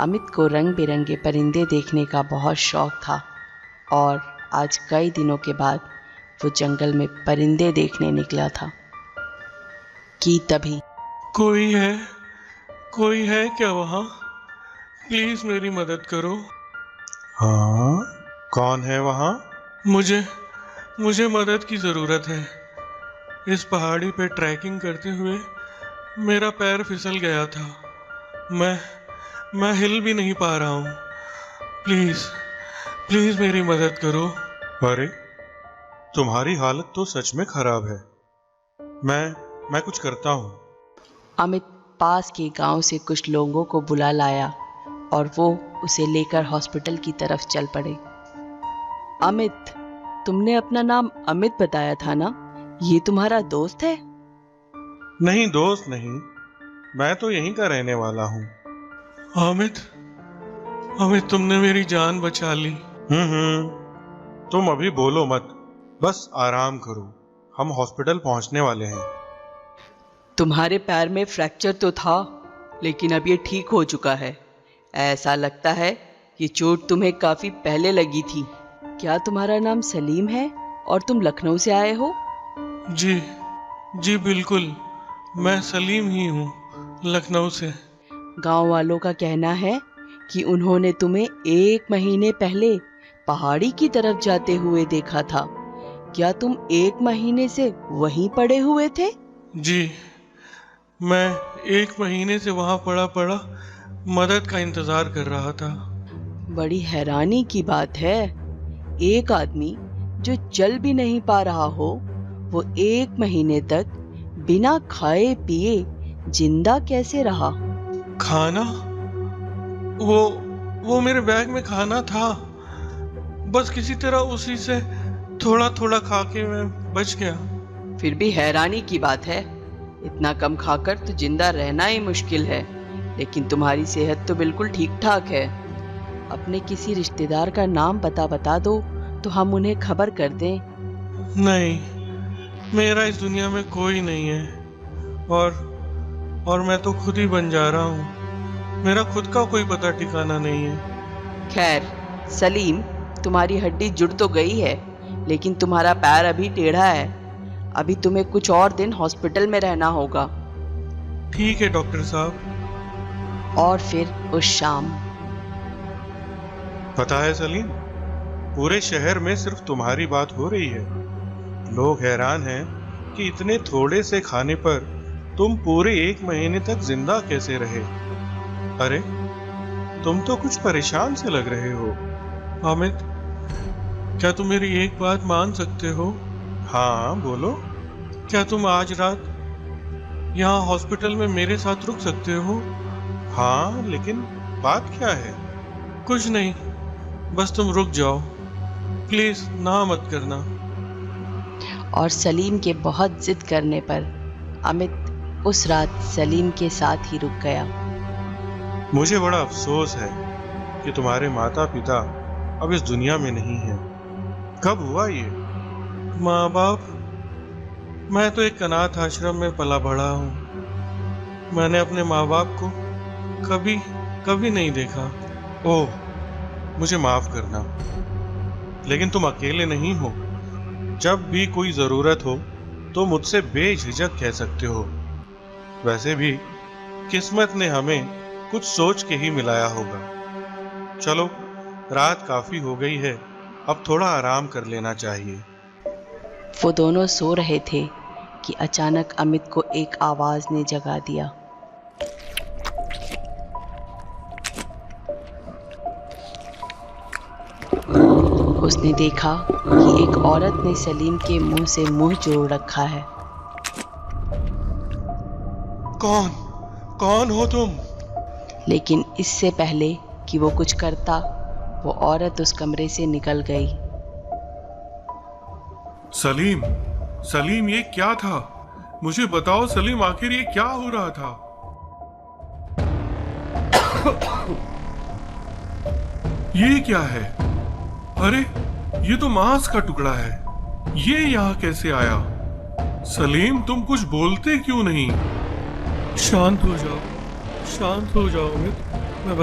अमित को रंग बिरंगे परिंदे देखने का बहुत शौक था और आज कई दिनों के बाद वो जंगल में परिंदे देखने निकला था कि तभी कोई है क्या वहाँ? प्लीज मेरी मदद करो। हाँ, कौन है वहाँ? मुझे मदद की ज़रूरत है। इस पहाड़ी पे ट्रैकिंग करते हुए मेरा पैर फिसल गया था। मैं हिल भी नहीं पा रहा हूँ। प्लीज मेरी मदद करो। अरे, तुम्हारी हालत तो सच में खराब है। मैं कुछ करता हूँ। अमित पास के गांव से कुछ लोगों को बुला लाया और वो उसे लेकर हॉस्पिटल की तरफ चल पड़े। अमित, तुमने अपना नाम अमित बताया था ना? ये तुम्हारा दोस्त है? नहीं दोस्त नहीं, मैं तो यहीं का रहने वाला हूँ। अमित, तुमने मेरी जान बचा ली। तुम अभी बोलो मत, बस आराम करो। हम हॉस्पिटल पहुंचने वाले हैं। तुम्हारे पैर में फ्रैक्चर तो था, लेकिन अब ये ठीक हो चुका है। ऐसा लगता है कि चोट तुम्हें काफी पहले लगी थी। क्या तुम्हारा नाम सलीम है और तुम लखनऊ से आए हो? जी बिल्कुल, मैं सलीम ही हूँ, लखनऊ से। गांव वालों का कहना है कि उन्होंने तुम्हें 1 महीने पहले पहाड़ी की तरफ जाते हुए देखा था। क्या तुम 1 महीने से वहीं पड़े हुए थे? जी, मैं 1 महीने से वहां पड़ा मदद का इंतजार कर रहा था। बड़ी हैरानी की बात है, एक आदमी जो चल भी नहीं पा रहा हो, वो 1 महीने तक बिना खाए पिए जिंदा कैसे रहा? खाना? वो मेरे बैग में खाना था। बस किसी तरह उसी से थोड़ा खा के मैं बच गया। फिर भी हैरानी की बात है, इतना कम खाकर तो जिंदा रहना ही मुश्किल है। लेकिन तुम्हारी सेहत तो बिल्कुल ठीक ठाक है। अपने किसी रिश्तेदार का नाम पता बता दो तो हम उन्हें खबर कर दें। नहीं, मेरा इस दुनिया में कोई नहीं है और मैं तो खुद ही बन जा रहा हूँ। मेरा खुद का कोई पता ठिकाना नहीं है। खैर सलीम, तुम्हारी हड्डी जुड़ तो गई है, लेकिन तुम्हारा पैर अभी टेढ़ा है। अभी तुम्हें कुछ और दिन हॉस्पिटल में रहना होगा। ठीक है डॉक्टर साहब। और फिर उस शाम। पता है सलीम, पूरे शहर में सिर्फ तुम्हारी बात हो रही है। लोग हैरान हैं कि इतने थोड़े से खाने पर तुम पूरे 1 महीने तक जिंदा कैसे रहे। अरे, तुम तो कुछ परेशान से लग रहे हो। अमित, क्या तुम मेरी एक बात मान सकते हो? हाँ बोलो। क्या तुम आज रात यहाँ हॉस्पिटल में मेरे साथ रुक सकते हो? हाँ, लेकिन बात क्या है? कुछ नहीं, बस तुम रुक जाओ, प्लीज ना मत करना। और सलीम के बहुत जिद करने पर अमित उस रात सलीम के साथ ही रुक गया। मुझे बड़ा अफसोस है कि तुम्हारे माता पिता अब इस दुनिया में नहीं हैं। कब हुआ ये? माँ बाप? मैं तो एक अनाथ आश्रम में पला बढ़ा हूँ। मैंने अपने माँ बाप को कभी नहीं देखा। ओह, मुझे माफ करना, लेकिन तुम अकेले नहीं हो। जब भी कोई जरूरत हो तो मुझसे बेझिझक कह सकते हो। वैसे भी किस्मत ने हमें कुछ सोच के ही मिलाया होगा। चलो, रात काफी हो गई है, अब थोड़ा आराम कर लेना चाहिए। वो दोनों सो रहे थे कि अचानक अमित को एक आवाज ने जगा दिया। उसने देखा कि एक औरत ने सलीम के मुंह से मुंह जोड़ रखा है। कौन हो तुम? लेकिन इससे पहले कि वो कुछ करता, वो औरत उस कमरे से निकल गई। सलीम, ये क्या था? मुझे बताओ सलीम, आखिर ये क्या हो रहा था? ये क्या है? अरे, ये तो मांस का टुकड़ा है। ये यहाँ कैसे आया? सलीम, तुम कुछ बोलते क्यों नहीं? शांत हो जाओ अमित। मैं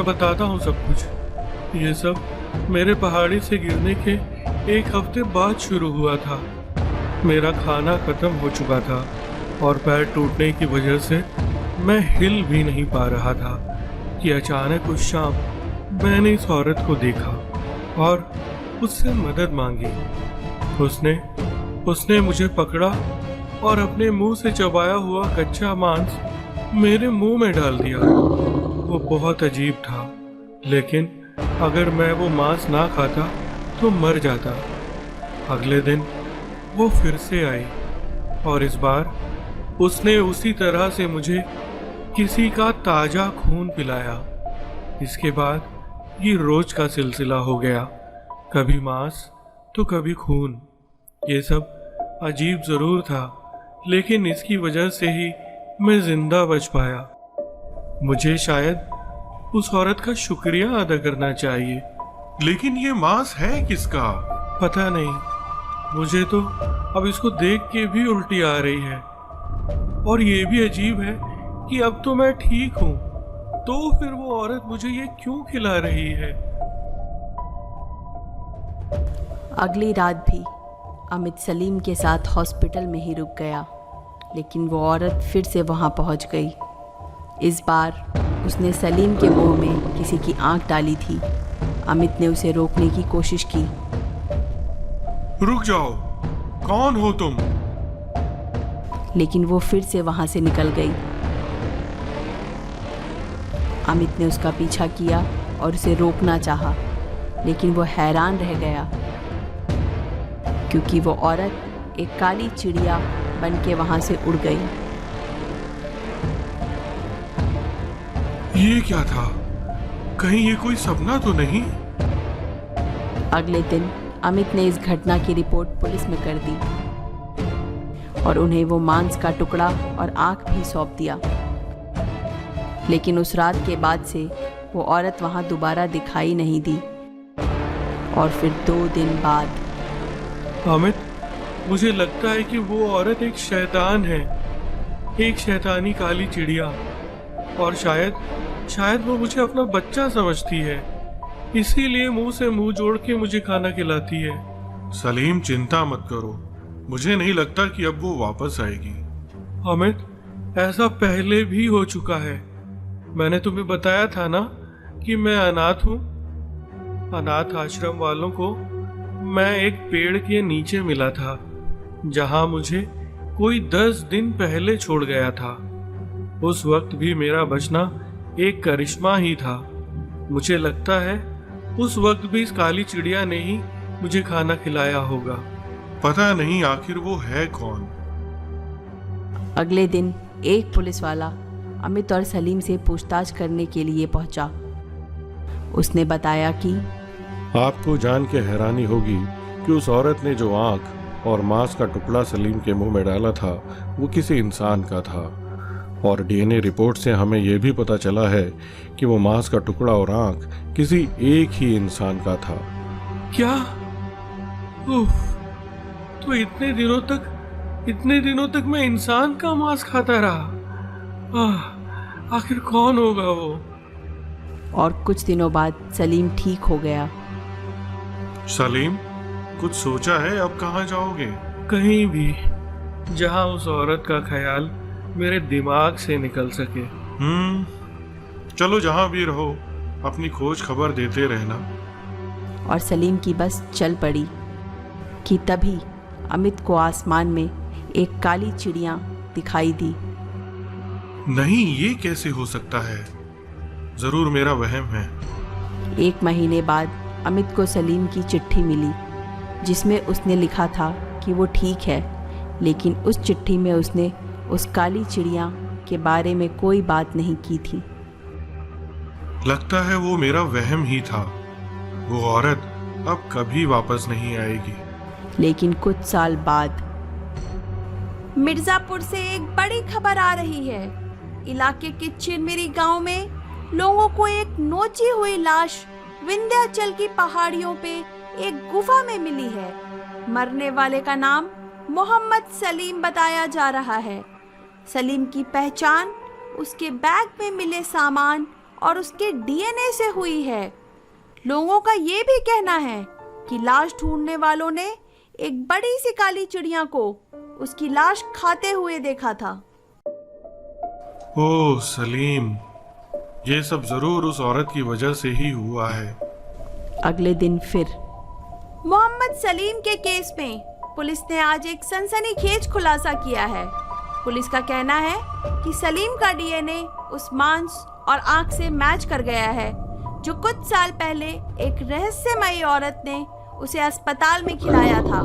बताता हूँ सब कुछ। ये सब मेरे पहाड़ी से गिरने के एक हफ्ते बाद शुरू हुआ था। मेरा खाना खत्म हो चुका था और पैर टूटने की वजह से मैं हिल भी नहीं पा रहा था कि अचानक उस शाम मैंने इस औरत को देखा और उससे मदद मांगी। उसने मुझे पकड़ा और अपने मुंह से चबाया हुआ कच्चा मांस मेरे मुंह में डाल दिया। वो बहुत अजीब था, लेकिन अगर मैं वो मांस ना खाता तो मर जाता। अगले दिन वो फिर से आई और इस बार उसने उसी तरह से मुझे किसी का ताजा खून पिलाया। इसके बाद ये रोज का सिलसिला हो गया, कभी मांस तो कभी खून। ये सब अजीब जरूर था, लेकिन इसकी वजह से ही मैं जिंदा बच पाया। मुझे शायद उस औरत का शुक्रिया अदा करना चाहिए। लेकिन ये मांस है किसका? पता नहीं, मुझे तो अब इसको देख के भी उल्टी आ रही है। और ये भी अजीब है कि अब तो मैं ठीक हूँ, तो फिर वो औरत मुझे ये क्यों खिला रही है? अगली रात भी अमित सलीम के साथ हॉस्पिटल में ही रुक गया, लेकिन वो औरत फिर से वहाँ पहुँच गई। इस बार उसने सलीम के मुंह में किसी की आंख डाली थी। अमित ने उसे रोकने की कोशिश की। रुक जाओ, कौन हो तुम? लेकिन वो फिर से वहाँ से निकल गई। अमित ने उसका पीछा किया और उसे रोकना चाहा, लेकिन वो हैरान रह गया क्योंकि वो औरत एक काली चिड़िया बन के वहाँ से उड़ गई। ये क्या था? कहीं ये कोई सपना तो नहीं? अगले दिन अमित ने इस घटना की रिपोर्ट पुलिस में कर दी और उन्हें वो मांस का टुकड़ा और आंख भी सौंप दिया। लेकिन उस रात के बाद से वो औरत वहां दोबारा दिखाई नहीं दी। और फिर 2 दिन बाद अमित, मुझे लगता है कि वो औरत एक शैतान है, एक शैतानी काली चिड़िया। और शायद वो मुझे अपना बच्चा समझती है, इसीलिए मुंह से मुंह जोड़ के मुझे खाना खिलाती है। सलीम, चिंता मत करो, मुझे नहीं लगता कि अब वो वापस आएगी। अमित, ऐसा पहले भी हो चुका है। मैंने तुम्हें बताया था ना कि मैं अनाथ हूँ। अनाथ आश्रम वालों को मैं एक पेड़ के नीचे मिला था, जहाँ मुझे कोई 10 दिन पहले छोड़ गया था। उस वक्त भी मेरा बचना एक करिश्मा ही था। मुझे लगता है उस वक्त भी इस काली चिड़िया ने ही मुझे खाना खिलाया होगा। पता नहीं आखिर वो है कौन। अगले दिन एक पुलिस वाला अमित और सलीम से पूछताछ करने के लिए पहुंचा। उसने बताया कि आपको जान के हैरानी होगी कि उस औरत ने जो आंख और मांस का टुकड़ा सलीम के मुंह में डाला था वो किसी इंसान का था। और डीएनए रिपोर्ट से हमें यह भी पता चला है कि वो मांस का टुकड़ा और आंख किसी एक ही इंसान का था। क्या? उफ, तो इतने दिनों तक मैं इंसान का मांस खाता रहा। आखिर कौन होगा वो? और कुछ दिनों बाद सलीम ठीक हो गया। सलीम, कुछ सोचा है अब कहाँ जाओगे? कहीं भी जहाँ उस औरत का ख्याल मेरे दिमाग से निकल सके। चलो, जहाँ भी रहो अपनी खोज खबर देते रहना। और सलीम की बस चल पड़ी कि तभी अमित को आसमान में एक काली चिड़िया दिखाई दी। नहीं, ये कैसे हो सकता है? जरूर मेरा वहम है। 1 महीने बाद अमित को सलीम की चिट्ठी मिली, जिसमें उसने लिखा था कि वो ठीक है, लेकिन उस चिट्ठी में उसने उस काली चिड़िया के बारे में कोई बात नहीं की थी। लगता है वो मेरा वहम ही था। वो औरत अब कभी वापस नहीं आएगी। लेकिन कुछ साल बाद मिर्जापुर से एक बड़ी खबर आ रही है। इलाके के चिरमिरी गांव में लोगों को एक नोची हुई लाश विंध्याचल की पहाड़ियों पे एक गुफा में मिली है। मरने वाले का नाम मोहम्मद सलीम बताया जा रहा है। सलीम की पहचान उसके बैग में मिले सामान और उसके डीएनए से हुई है। लोगों का ये भी कहना है कि लाश ढूंढने वालों ने एक बड़ी सी काली चिड़िया को उसकी लाश खाते हुए देखा था। ओह सलीम, ये सब जरूर उस औरत की वजह से ही हुआ है। अगले दिन फिर मोहम्मद सलीम के केस में पुलिस ने आज एक सनसनीखेज खुलासा किया है। पुलिस का कहना है कि सलीम का डीएनए उस मांस और आंख से मैच कर गया है जो कुछ साल पहले एक रहस्यमयी औरत ने उसे अस्पताल में खिलाया था।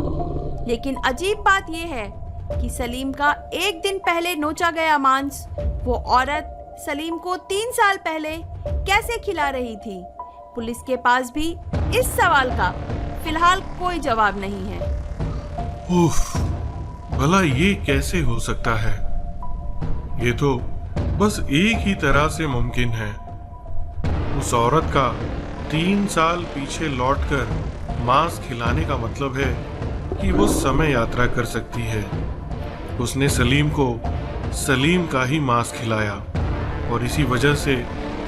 लेकिन अजीब बात यह है कि सलीम का एक दिन पहले नोचा गया मांस वो औरत सलीम को 3 साल पहले कैसे खिला रही थी। पुलिस के पास भी इस सवाल का फिलहाल कोई जवाब नहीं है। उफ, भला ये कैसे हो सकता है? ये तो बस एक ही तरह से मुमकिन है। उस औरत का 3 साल पीछे लौटकर मांस खिलाने का मतलब है कि वो समय यात्रा कर सकती है। उसने सलीम को सलीम का ही मांस खिलाया और इसी वजह से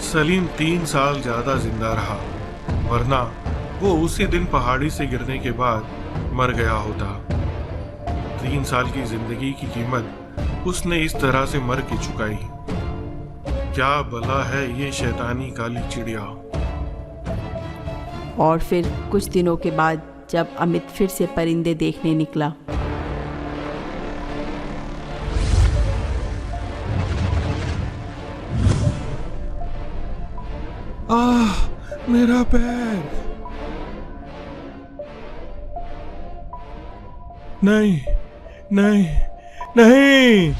सलीम 3 साल ज्यादा जिंदा रहा, वरना वो उसी दिन पहाड़ी से गिरने के बाद मर गया होता। 3 साल की जिंदगी की कीमत उसने इस तरह से मर के चुकाई। क्या भला है ये शैतानी काली चिड़िया। और फिर कुछ दिनों के बाद जब अमित फिर से परिंदे देखने निकला, आह, मेरा पैर। नहीं नहीं नहीं।